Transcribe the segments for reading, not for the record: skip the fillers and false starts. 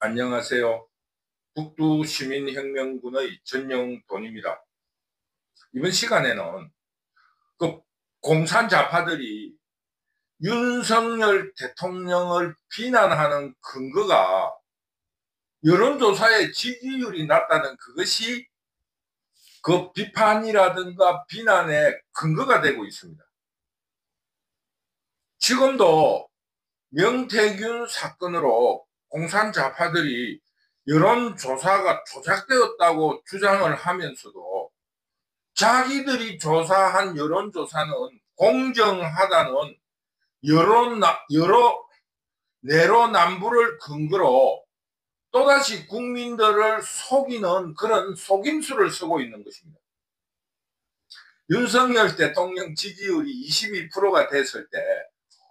안녕하세요. 북두시민혁명군의 전영돈입니다. 이번 시간에는 그 공산 좌파들이 윤석열 대통령을 비난하는 근거가 여론조사의 지지율이 낮다는 그것이 그 비판이라든가 비난의 근거가 되고 있습니다. 지금도 명태균 사건으로 공산 좌파들이 여론조사가 조작되었다고 주장을 하면서도 자기들이 조사한 여론조사는 공정하다는 여러 내로남불을 근거로 또다시 국민들을 속이는 그런 속임수를 쓰고 있는 것입니다. 윤석열 대통령 지지율이 22%가 됐을 때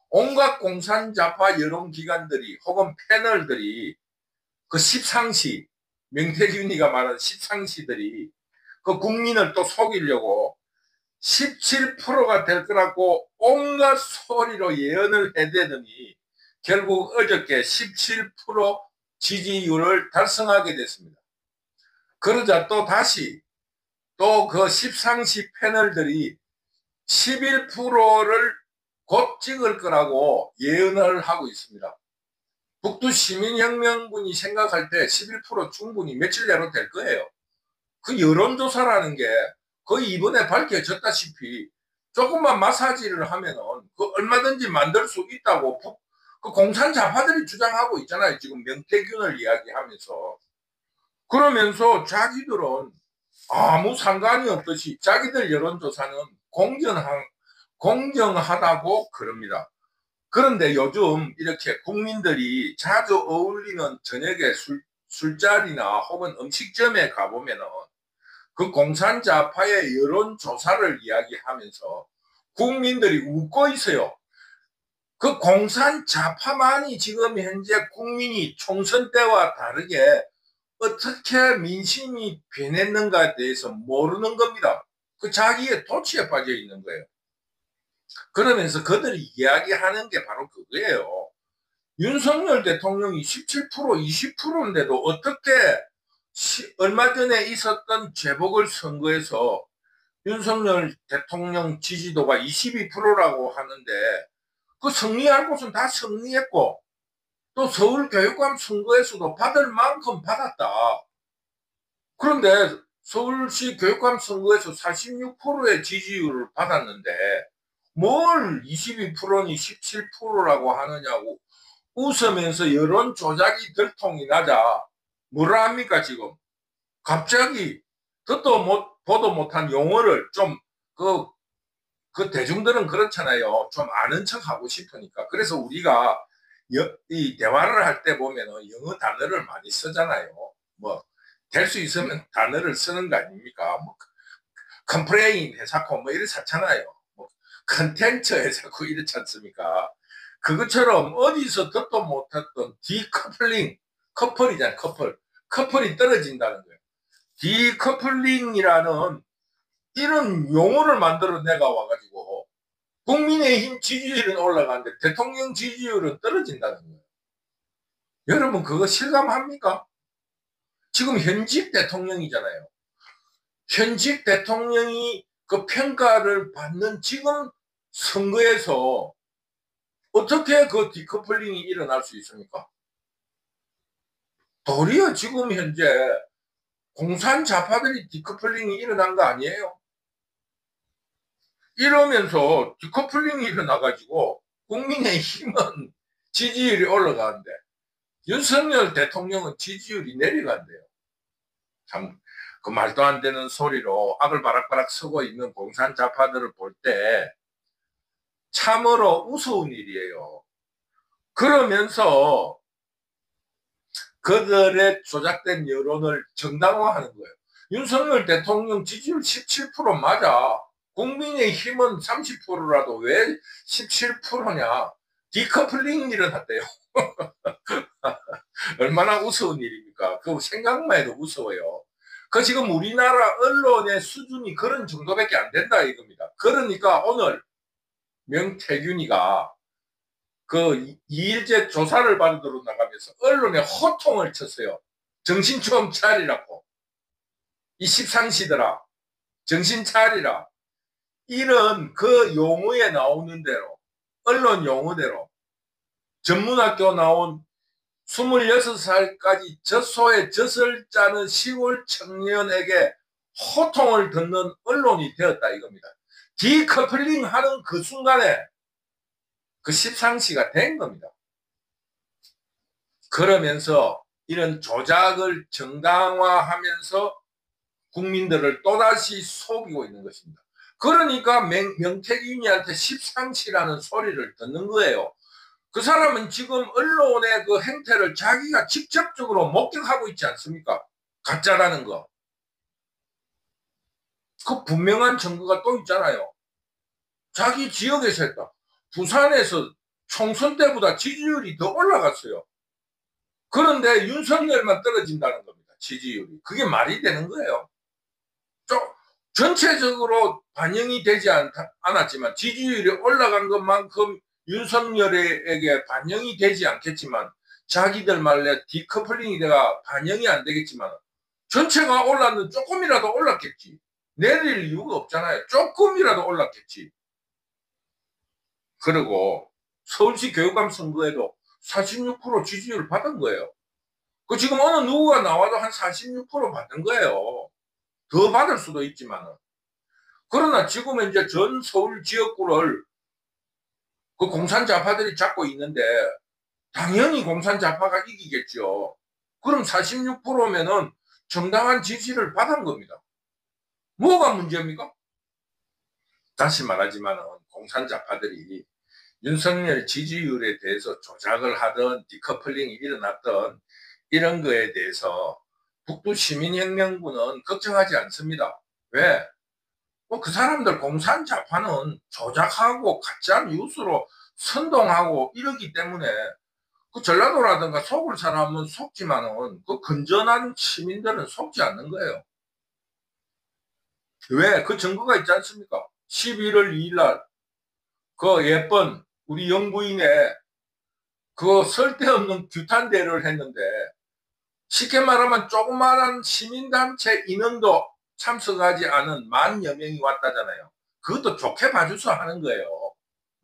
온갖 공산좌파 여론기관들이 혹은 패널들이 그 십상시, 명태균이가 말한 십상시들이 그 국민을 또 속이려고 17%가 될 거라고 온갖 소리로 예언을 해대더니 결국 어저께 17% 지지율을 달성하게 됐습니다. 그러자 또 다시 또 그 십상시 패널들이 11%를 곧 찍을 거라고 예언을 하고 있습니다. 북두 시민혁명군이 생각할 때 11% 충분히 며칠 내로 될 거예요. 그 여론조사라는 게 거의 이번에 밝혀졌다시피 조금만 마사지를 하면은 그 얼마든지 만들 수 있다고 그 공산 좌파들이 주장하고 있잖아요. 지금 명태균을 이야기하면서. 그러면서 자기들은 아무 상관이 없듯이 자기들 여론조사는 공정하다고 그럽니다. 그런데 요즘 이렇게 국민들이 자주 어울리는 저녁에 술자리나 혹은 음식점에 가보면은 그 공산좌파의 여론조사를 이야기하면서 국민들이 웃고 있어요. 그 공산좌파만이 지금 현재 국민이 총선 때와 다르게 어떻게 민심이 변했는가에 대해서 모르는 겁니다. 그 자기의 도취에 빠져 있는 거예요. 그러면서 그들이 이야기하는 게 바로 그거예요. 윤석열 대통령이 17%, 20%인데도 어떻게 얼마 전에 있었던 재보궐선거에서 윤석열 대통령 지지도가 22%라고 하는데 그 승리할 곳은 다 승리했고 또 서울교육감 선거에서도 받을 만큼 받았다. 그런데 서울시 교육감 선거에서 46%의 지지율을 받았는데 뭘 22%니 17%라고 하느냐고 웃으면서 여론 조작이 들통이 나자 뭐라 합니까 지금 갑자기 듣도 못 보도 못한 용어를 좀 그 대중들은 그렇잖아요. 좀 아는 척 하고 싶으니까. 그래서 우리가 이 대화를 할 때 보면은 영어 단어를 많이 쓰잖아요. 뭐 될 수 있으면 단어를 쓰는 거 아닙니까? 뭐 컴플레인 해사코 뭐 이렇게 잖아요. 뭐 컨텐츠 해사코 이렇지 않습니까? 그것처럼 어디서 듣도 못했던 디커플링 커플이잖아요. 커플이 떨어진다는 거예요. 디커플링이라는 이런 용어를 만들어 내가 와가지고 국민의힘 지지율은 올라가는데 대통령 지지율은 떨어진다는 거예요. 여러분 그거 실감합니까? 지금 현직 대통령이잖아요. 현직 대통령이 그 평가를 받는 지금 선거에서 어떻게 그 디커플링이 일어날 수 있습니까? 도리어 지금 현재 공산 좌파들이 디커플링이 일어난 거 아니에요? 이러면서 디커플링이 일어나가지고 국민의힘은 지지율이 올라가는데 윤석열 대통령은 지지율이 내려간대요. 참, 그 말도 안 되는 소리로 악을 바락바락 쓰고 있는 공산 좌파들을 볼 때 참으로 우스운 일이에요. 그러면서 그들의 조작된 여론을 정당화하는 거예요. 윤석열 대통령 지지율 17% 맞아. 국민의힘은 30%라도 왜 17%냐? 디커플링 일어났대요. 얼마나 우스운 일입니까? 그 생각만 해도 무서워요. 그 지금 우리나라 언론의 수준이 그런 정도밖에 안 된다 이겁니다. 그러니까 오늘 명태균이가 그 2일째 조사를 받으러 나가면서 언론에 호통을 쳤어요. 정신 좀 차리라고. 이 십상시들아, 정신 차리라. 이런 그 용어에 나오는 대로, 언론 용어대로 전문학교 나온 26살까지 젖소에 젖을 짜는 시골 청년에게 호통을 듣는 언론이 되었다 이겁니다. 디커플링 하는 그 순간에 그 십상시가 된 겁니다. 그러면서 이런 조작을 정당화하면서 국민들을 또다시 속이고 있는 것입니다. 그러니까 명태균이한테 십상시라는 소리를 듣는 거예요. 그 사람은 지금 언론의 그 행태를 자기가 직접적으로 목격하고 있지 않습니까? 가짜라는 거. 그 분명한 증거가 또 있잖아요. 자기 지역에서 했다. 부산에서 총선 때보다 지지율이 더 올라갔어요. 그런데 윤석열만 떨어진다는 겁니다. 지지율이. 그게 말이 되는 거예요. 전체적으로 반영이 되지 않았지만 지지율이 올라간 것만큼 윤석열에게 반영이 되지 않겠지만 자기들 말래 디커플링이 돼가 반영이 안 되겠지만 전체가 올랐는 조금이라도 올랐겠지. 내릴 이유가 없잖아요. 조금이라도 올랐겠지. 그리고 서울시 교육감 선거에도 46% 지지율을 받은 거예요. 그 지금 어느 누구가 나와도 한 46% 받는 거예요. 더 받을 수도 있지만은. 그러나 지금은 이제 전 서울 지역구를 그 공산 좌파들이 잡고 있는데 당연히 공산 좌파가 이기겠죠. 그럼 46%면은 정당한 지지를 받은 겁니다. 뭐가 문제입니까? 다시 말하지만 공산 좌파들이 윤석열 지지율에 대해서 조작을 하던 디커플링이 일어났던 이런 거에 대해서 북두 시민혁명군은 걱정하지 않습니다. 왜? 그 사람들 공산 좌파는 조작하고 가짜 뉴스로 선동하고 이러기 때문에 그 전라도라든가 속을 사람은 속지만은 그 건전한 시민들은 속지 않는 거예요. 왜? 그 증거가 있지 않습니까? 11월 2일 날 그 예쁜 우리 영부인의 그 쓸데없는 규탄대를 했는데 쉽게 말하면 조그마한 시민단체 인원도 참석하지 않은 10,000여 명이 왔다잖아요. 그것도 좋게 봐줘서 하는 거예요.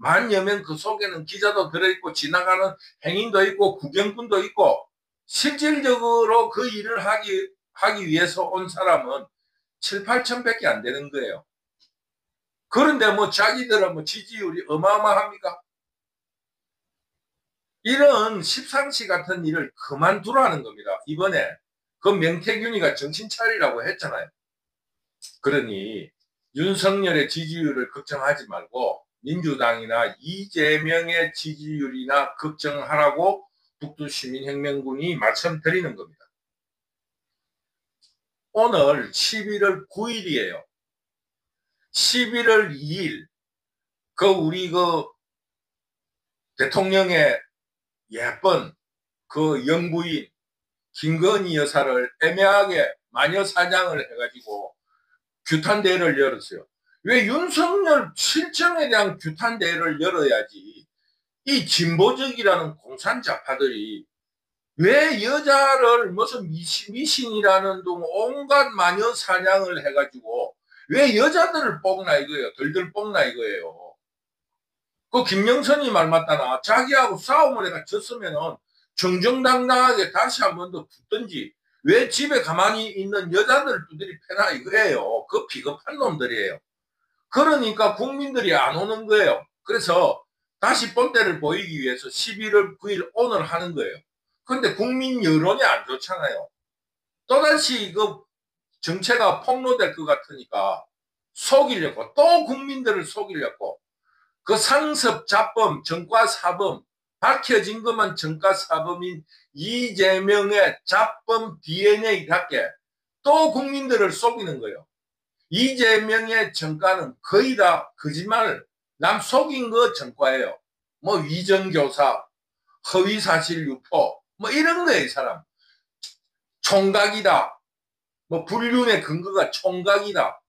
10,000여 명 그 속에는 기자도 들어있고 지나가는 행인도 있고 구경꾼도 있고 실질적으로 그 일을 하기 위해서 온 사람은 7, 8천 밖에 안 되는 거예요. 그런데 뭐 자기들은 뭐 지지율이 어마어마합니까? 이런 십상시 같은 일을 그만두라는 겁니다. 이번에 그 명태균이가 정신 차리라고 했잖아요. 그러니 윤석열의 지지율을 걱정하지 말고 민주당이나 이재명의 지지율이나 걱정하라고 북두시민혁명군이 말씀드리는 겁니다. 오늘 11월 9일이에요. 11월 2일 우리 대통령의 예쁜 그 영부인 김건희 여사를 애매하게 마녀 사냥을 해가지고 규탄대회를 열었어요. 왜 윤석열 실정에 대한 규탄대회를 열어야지 이 진보적이라는 공산자파들이 왜 여자를 무슨 미신이라는 둥 온갖 마녀 사냥을 해가지고 왜 여자들을 뽑나 이거예요. 들들 뽑나 이거예요. 그 김영선이 말 맞다나 자기하고 싸움을 해가 졌으면은 정정당당하게 다시 한 번 더 붙든지 왜 집에 가만히 있는 여자들 두드리 패나 이거예요. 그 비겁한 놈들이에요. 그러니까 국민들이 안 오는 거예요. 그래서 다시 본때를 보이기 위해서 11월 9일 오늘 하는 거예요. 근데 국민 여론이 안 좋잖아요. 또다시 그 정체가 폭로될 것 같으니까 속이려고 또 국민들을 속이려고 그 상습, 자범, 전과사범 밝혀진 것만 전과사범인 이재명의 자범 DNA답게 또 국민들을 속이는 거예요. 이재명의 전과는 거의 다 거짓말, 남 속인 거 전과예요. 뭐 위정교사, 허위사실 유포 뭐 이런 거예요. 이 사람 총각이다, 뭐 불륜의 근거가 총각이다,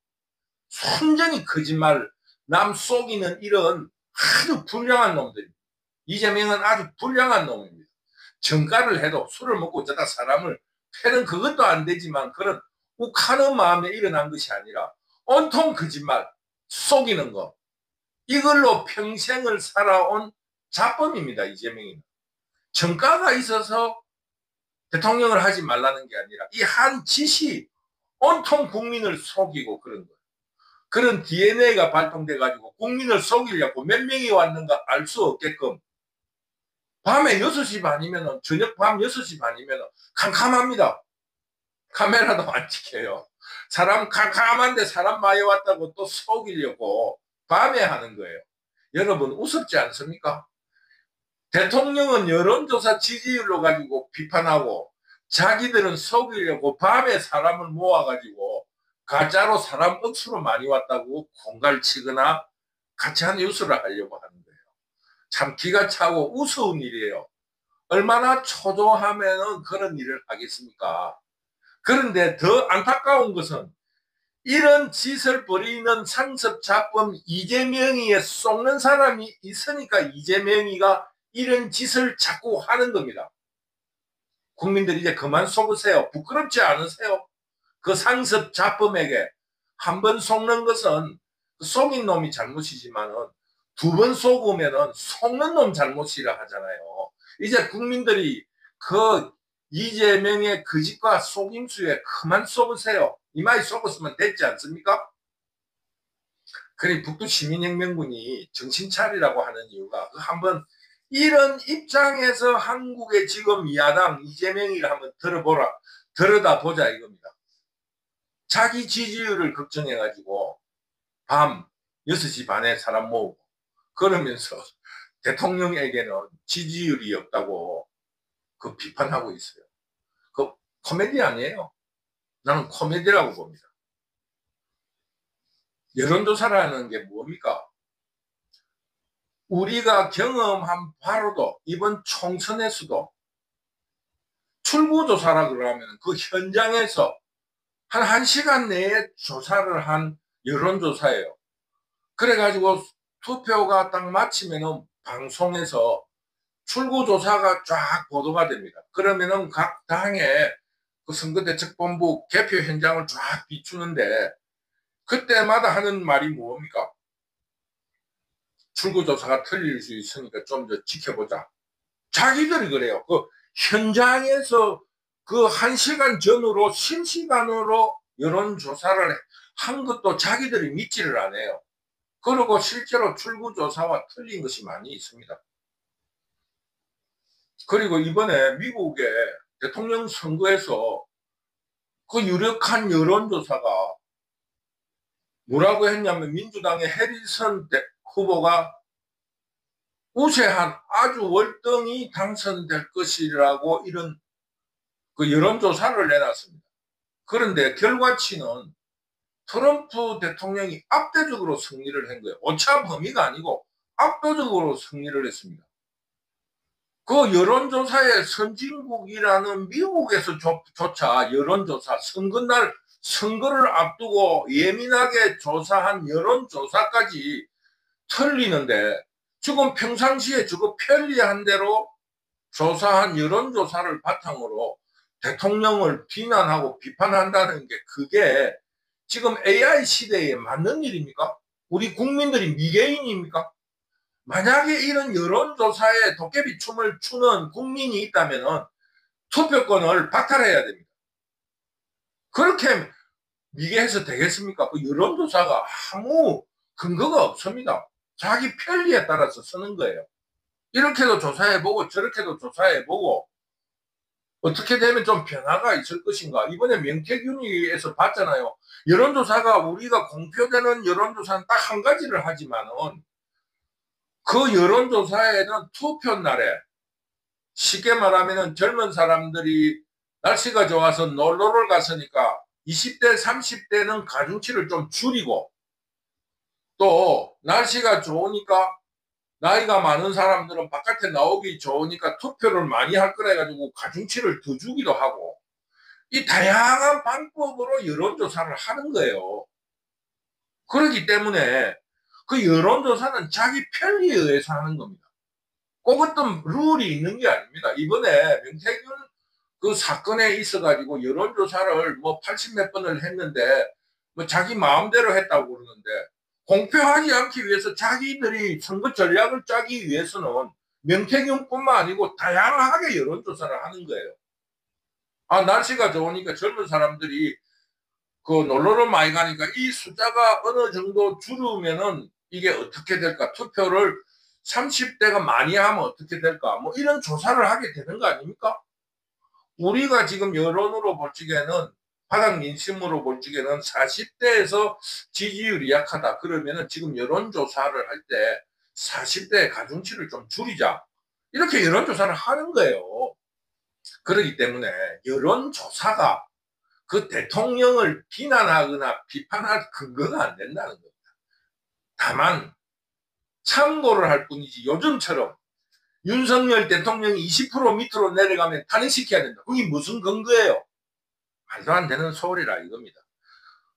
순전히 거짓말, 남 속이는 이런 아주 불량한 놈들. 이재명은 아주 불량한 놈입니다. 정가를 해도 술을 먹고 저다 사람을 패는 그것도 안 되지만 그런 욱하는 마음에 일어난 것이 아니라 온통 거짓말, 속이는 거. 이걸로 평생을 살아온 자범입니다. 이재명이. 정가가 있어서 대통령을 하지 말라는 게 아니라 이 한 짓이 온통 국민을 속이고 그런 거예요. 그런 DNA가 발동돼 가지고 국민을 속이려고 몇 명이 왔는가 알 수 없게끔 밤에 6시 반이면 저녁 밤 6시 반이면 캄캄합니다. 카메라도 안 찍혀요. 사람 캄캄한데 사람 많이 왔다고 또 속이려고 밤에 하는 거예요. 여러분 우습지 않습니까? 대통령은 여론조사 지지율로 가지고 비판하고 자기들은 속이려고 밤에 사람을 모아가지고 가짜로 사람 억수로 많이 왔다고 공갈치거나 가짜한 뉴스를 하려고 하는 거예요. 참 기가 차고 우스운 일이에요. 얼마나 초조하면 그런 일을 하겠습니까? 그런데 더 안타까운 것은 이런 짓을 벌이는 상습자범 이재명이에 속는 사람이 있으니까 이재명이가 이런 짓을 자꾸 하는 겁니다. 국민들 이제 그만 속으세요. 부끄럽지 않으세요? 그 상습자범에게 한 번 속는 것은 속인 놈이 잘못이지만은 두 번 속으면은 속는 놈 잘못이라 하잖아요. 이제 국민들이 그 이재명의 거짓과 속임수에 그만 속으세요. 이마에 속았으면 됐지 않습니까? 그래 북두 시민혁명군이 정신 차리라고 하는 이유가 한번 이런 입장에서 한국의 지금 야당 이재명이를 한번 들여다보자 이겁니다. 자기 지지율을 걱정해가지고 밤 6시 반에 사람 모으고 그러면서 대통령에게는 지지율이 없다고 그 비판하고 있어요. 그 코미디 아니에요. 나는 코미디라고 봅니다. 여론조사라는 게 뭡니까? 우리가 경험한 바로도 이번 총선에서도 출구조사라 그러면 그 현장에서 한 1시간 내에 조사를 한 여론조사예요. 그래가지고 투표가 딱 마치면은 방송에서 출구조사가 쫙 보도가 됩니다. 그러면은 각 당의 그 선거대책본부 개표 현장을 쫙 비추는데 그때마다 하는 말이 뭡니까? 출구조사가 틀릴 수 있으니까 좀 더 지켜보자. 자기들이 그래요. 그 현장에서 그 1시간 전으로 실시간으로 여론조사를 한 것도 자기들이 믿지를 않아요. 그리고 실제로 출구조사와 틀린 것이 많이 있습니다. 그리고 이번에 미국의 대통령 선거에서 그 유력한 여론조사가 뭐라고 했냐면 민주당의 해리슨 후보가 우세한 아주 월등히 당선될 것이라고 이런 그 여론조사를 내놨습니다. 그런데 결과치는 트럼프 대통령이 압도적으로 승리를 한 거예요. 오차 범위가 아니고 압도적으로 승리를 했습니다. 그 여론조사의 선진국이라는 미국에서조차 여론조사 선거날 선거를 앞두고 예민하게 조사한 여론조사까지 틀리는데 지금 평상시에 저거 편리한 대로 조사한 여론조사를 바탕으로 대통령을 비난하고 비판한다는 게 그게 지금 AI 시대에 맞는 일입니까? 우리 국민들이 미개인입니까? 만약에 이런 여론조사에 도깨비 춤을 추는 국민이 있다면 투표권을 박탈해야 됩니다. 그렇게 미개해서 되겠습니까? 그 여론조사가 아무 근거가 없습니다. 자기 편리에 따라서 쓰는 거예요. 이렇게도 조사해보고 저렇게도 조사해보고 어떻게 되면 좀 변화가 있을 것인가. 이번에 명태균이에서 봤잖아요. 여론조사가 우리가 공표되는 여론조사는 딱 한 가지를 하지만은 그 여론조사에는 투표날에 쉽게 말하면 젊은 사람들이 날씨가 좋아서 놀러를 갔으니까 20대 30대는 가중치를 좀 줄이고 또 날씨가 좋으니까 나이가 많은 사람들은 바깥에 나오기 좋으니까 투표를 많이 할 거라 해가지고 가중치를 더 주기도 하고 이 다양한 방법으로 여론조사를 하는 거예요. 그렇기 때문에 그 여론조사는 자기 편리에 의해서 하는 겁니다. 꼭 어떤 룰이 있는 게 아닙니다. 이번에 명태균 그 사건에 있어가지고 여론조사를 뭐 80 몇 번을 했는데 뭐 자기 마음대로 했다고 그러는데 공표하지 않기 위해서 자기들이 선거 전략을 짜기 위해서는 명태균뿐만 아니고 다양하게 여론조사를 하는 거예요. 아, 날씨가 좋으니까 젊은 사람들이 그 놀러를 많이 가니까 이 숫자가 어느 정도 줄으면은 이게 어떻게 될까? 투표를 30대가 많이 하면 어떻게 될까? 뭐 이런 조사를 하게 되는 거 아닙니까? 우리가 지금 여론으로 볼 적에는 바닥 민심으로 볼 적에는 40대에서 지지율이 약하다. 그러면은 지금 여론조사를 할 때 40대 가중치를 좀 줄이자. 이렇게 여론조사를 하는 거예요. 그렇기 때문에 여론조사가 그 대통령을 비난하거나 비판할 근거가 안 된다는 겁니다. 다만 참고를 할 뿐이지 요즘처럼 윤석열 대통령이 20% 밑으로 내려가면 탄핵시켜야 된다. 그게 무슨 근거예요? 말도 안 되는 소리라 이겁니다.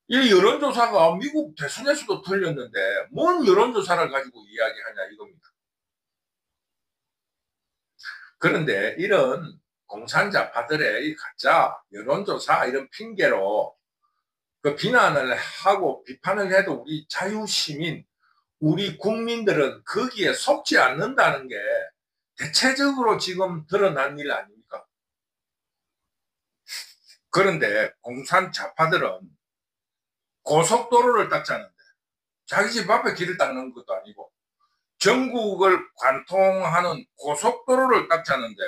이 여론조사가 미국 대선에서도 틀렸는데 뭔 여론조사를 가지고 이야기하냐 이겁니다. 그런데 이런 공산자파들의 이 가짜 여론조사 이런 핑계로 그 비난을 하고 비판을 해도 우리 자유시민, 우리 국민들은 거기에 속지 않는다는 게 대체적으로 지금 드러난 일 아닙니까? 그런데 공산자파들은 고속도로를 닦자는데 자기 집 앞에 길을 닦는 것도 아니고 전국을 관통하는 고속도로를 닦자는데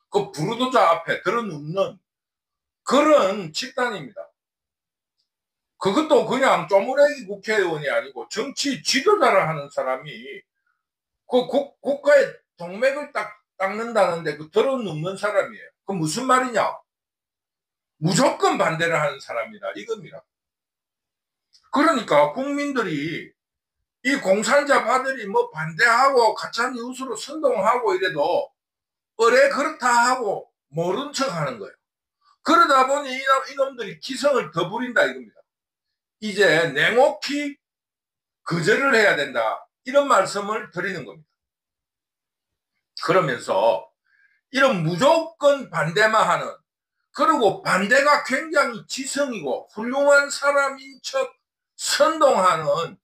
그 부르도자 앞에 들어눕는 그런 집단입니다. 그것도 그냥 쪼무레기 국회의원이 아니고 정치 지도자를 하는 사람이 그 국가의 동맥을 닦는다는데 그 들어눕는 사람이에요. 그 무슨 말이냐? 무조건 반대를 하는 사람이다 이겁니다. 그러니까 국민들이 이 공산자파들이 뭐 반대하고 가짜뉴스로 선동하고 이래도 어래 그렇다 하고 모른 척 하는 거예요. 그러다 보니 이놈들이 기성을 더 부린다 이겁니다. 이제 냉혹히 거절을 해야 된다 이런 말씀을 드리는 겁니다. 그러면서 이런 무조건 반대만 하는 그리고 반대가 굉장히 지성이고 훌륭한 사람인 척 선동하는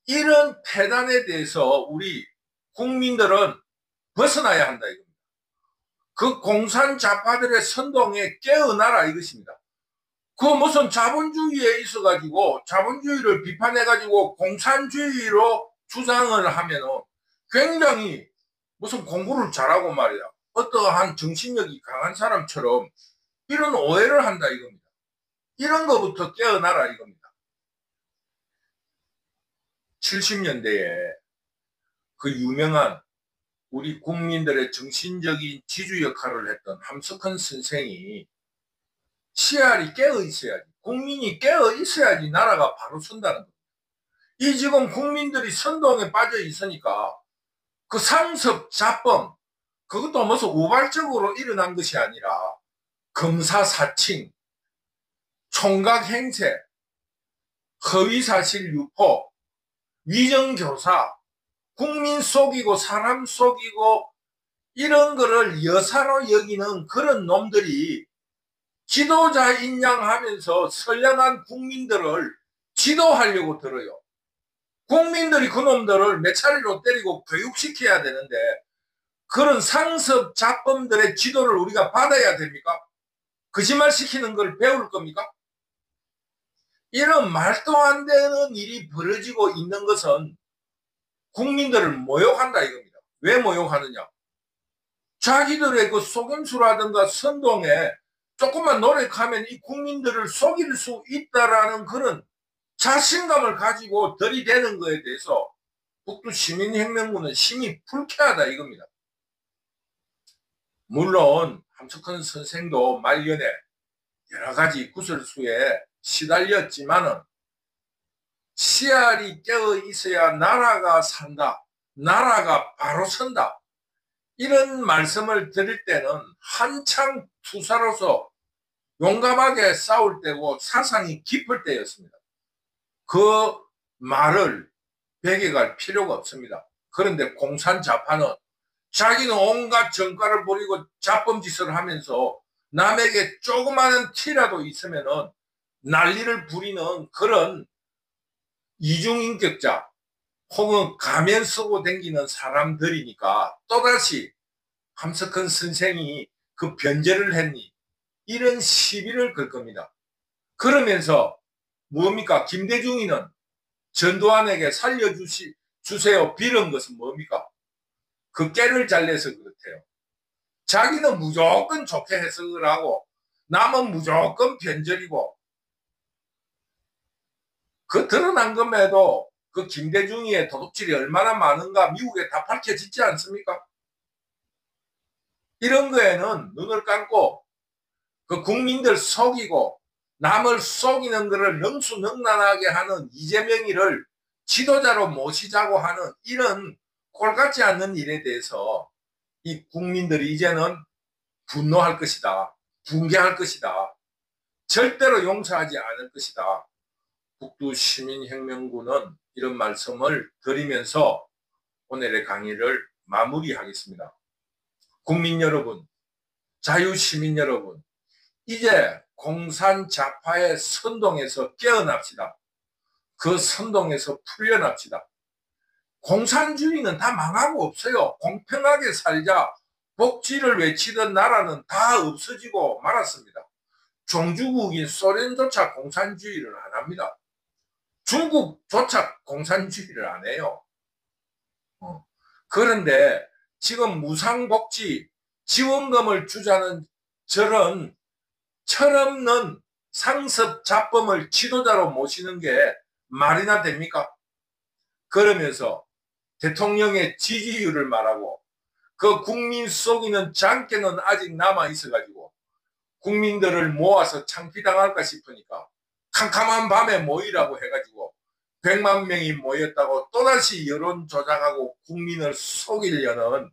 이런 패단에 대해서 우리 국민들은 벗어나야 한다 이겁니다. 그 공산자파들의 선동에 깨어나라 이것입니다. 그 무슨 자본주의에 있어가지고 자본주의를 비판해가지고 공산주의로 주장을 하면은 굉장히 무슨 공부를 잘하고 말이야. 어떠한 정신력이 강한 사람처럼 이런 오해를 한다 이겁니다. 이런 거부터 깨어나라 이겁니다. 70년대에 그 유명한 우리 국민들의 정신적인 지주 역할을 했던 함석헌 선생이 씨알이 깨어 있어야지 국민이 깨어 있어야지 나라가 바로 선다는 겁니다. 이 지금 국민들이 선동에 빠져 있으니까 그 상습 자범 그것도 무슨 우발적으로 일어난 것이 아니라 검사사칭 총각행세 허위사실 유포 위정교사 국민 속이고 사람 속이고 이런 거를 여사로 여기는 그런 놈들이 지도자 인양하면서 선량한 국민들을 지도하려고 들어요. 국민들이 그놈들을 몇 차례로 때리고 교육시켜야 되는데 그런 상습 자범들의 지도를 우리가 받아야 됩니까? 거짓말 시키는 걸 배울 겁니까? 이런 말도 안 되는 일이 벌어지고 있는 것은 국민들을 모욕한다 이겁니다. 왜 모욕하느냐? 자기들의 그 속임수라든가 선동에 조금만 노력하면 이 국민들을 속일 수 있다라는 그런 자신감을 가지고 들이대는 것에 대해서 북두 시민혁명군은 심히 불쾌하다 이겁니다. 물론 함석헌 선생도 말년에 여러 가지 구설수에 시달렸지만은 씨알이 깨어 있어야 나라가 산다. 나라가 바로 선다. 이런 말씀을 드릴 때는 한창 투사로서 용감하게 싸울 때고 사상이 깊을 때였습니다. 그 말을 베개갈 필요가 없습니다. 그런데 공산자파는 자기는 온갖 정가를 부리고 자범짓을 하면서 남에게 조그마한 티라도 있으면은 난리를 부리는 그런 이중인격자 혹은 가면 쓰고 다니는 사람들이니까 또다시 함석헌 선생이 그 변제를 했니 이런 시비를 걸 겁니다. 그러면서 뭡니까? 김대중이는 전두환에게 살려주세요 빌은 것은 뭡니까? 그 깨를 잘내서 그렇대요. 자기는 무조건 좋게 해석을 하고 남은 무조건 변절이고 그 드러난 것에도 그 김대중이의 도둑질이 얼마나 많은가 미국에 다 밝혀지지 않습니까? 이런 거에는 눈을 감고 그 국민들 속이고 남을 속이는 것을 능수능란하게 하는 이재명이를 지도자로 모시자고 하는 이런 꼴같지 않는 일에 대해서 이 국민들이 이제는 분노할 것이다. 붕괴할 것이다. 절대로 용서하지 않을 것이다. 북두시민혁명군은 이런 말씀을 드리면서 오늘의 강의를 마무리하겠습니다. 국민 여러분, 자유시민 여러분, 이제 공산좌파의 선동에서 깨어납시다. 그 선동에서 풀려납시다. 공산주의는 다 망하고 없어요. 공평하게 살자. 복지를 외치던 나라는 다 없어지고 말았습니다. 종주국인 소련조차 공산주의를 안 합니다. 중국조차 공산주의를 안 해요. 그런데 지금 무상복지 지원금을 주자는 저런 철없는 상습 잡범을 지도자로 모시는 게 말이나 됩니까? 그러면서 대통령의 지지율을 말하고 그 국민 속이는 장깨는 아직 남아 있어가지고 국민들을 모아서 창피당할까 싶으니까 캄캄한 밤에 모이라고 해가지고 100만 명이 모였다고 또다시 여론 조작하고 국민을 속이려는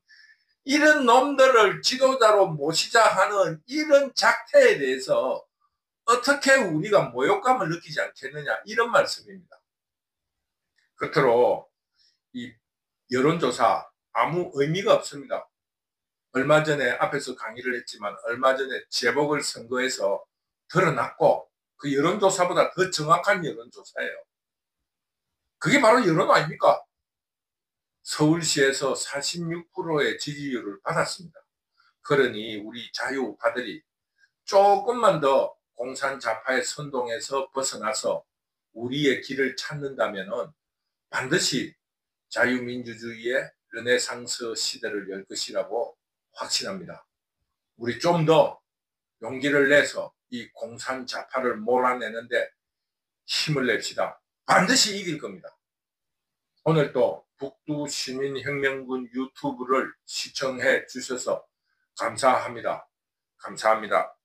이런 놈들을 지도자로 모시자 하는 이런 작태에 대해서 어떻게 우리가 모욕감을 느끼지 않겠느냐 이런 말씀입니다. 끝으로 이 여론조사 아무 의미가 없습니다. 얼마 전에 앞에서 강의를 했지만 얼마 전에 재보궐선거에서 드러났고 그 여론조사보다 더 정확한 여론조사예요. 그게 바로 여론 아닙니까? 서울시에서 46%의 지지율을 받았습니다. 그러니 우리 자유우파들이 조금만 더 공산좌파의 선동에서 벗어나서 우리의 길을 찾는다면 반드시 자유민주주의의 르네상스 시대를 열 것이라고 확신합니다. 우리 좀 더 용기를 내서 이 공산좌파를 몰아내는데 힘을 냅시다. 반드시 이길 겁니다. 오늘도 북두시민혁명군 유튜브를 시청해 주셔서 감사합니다. 감사합니다.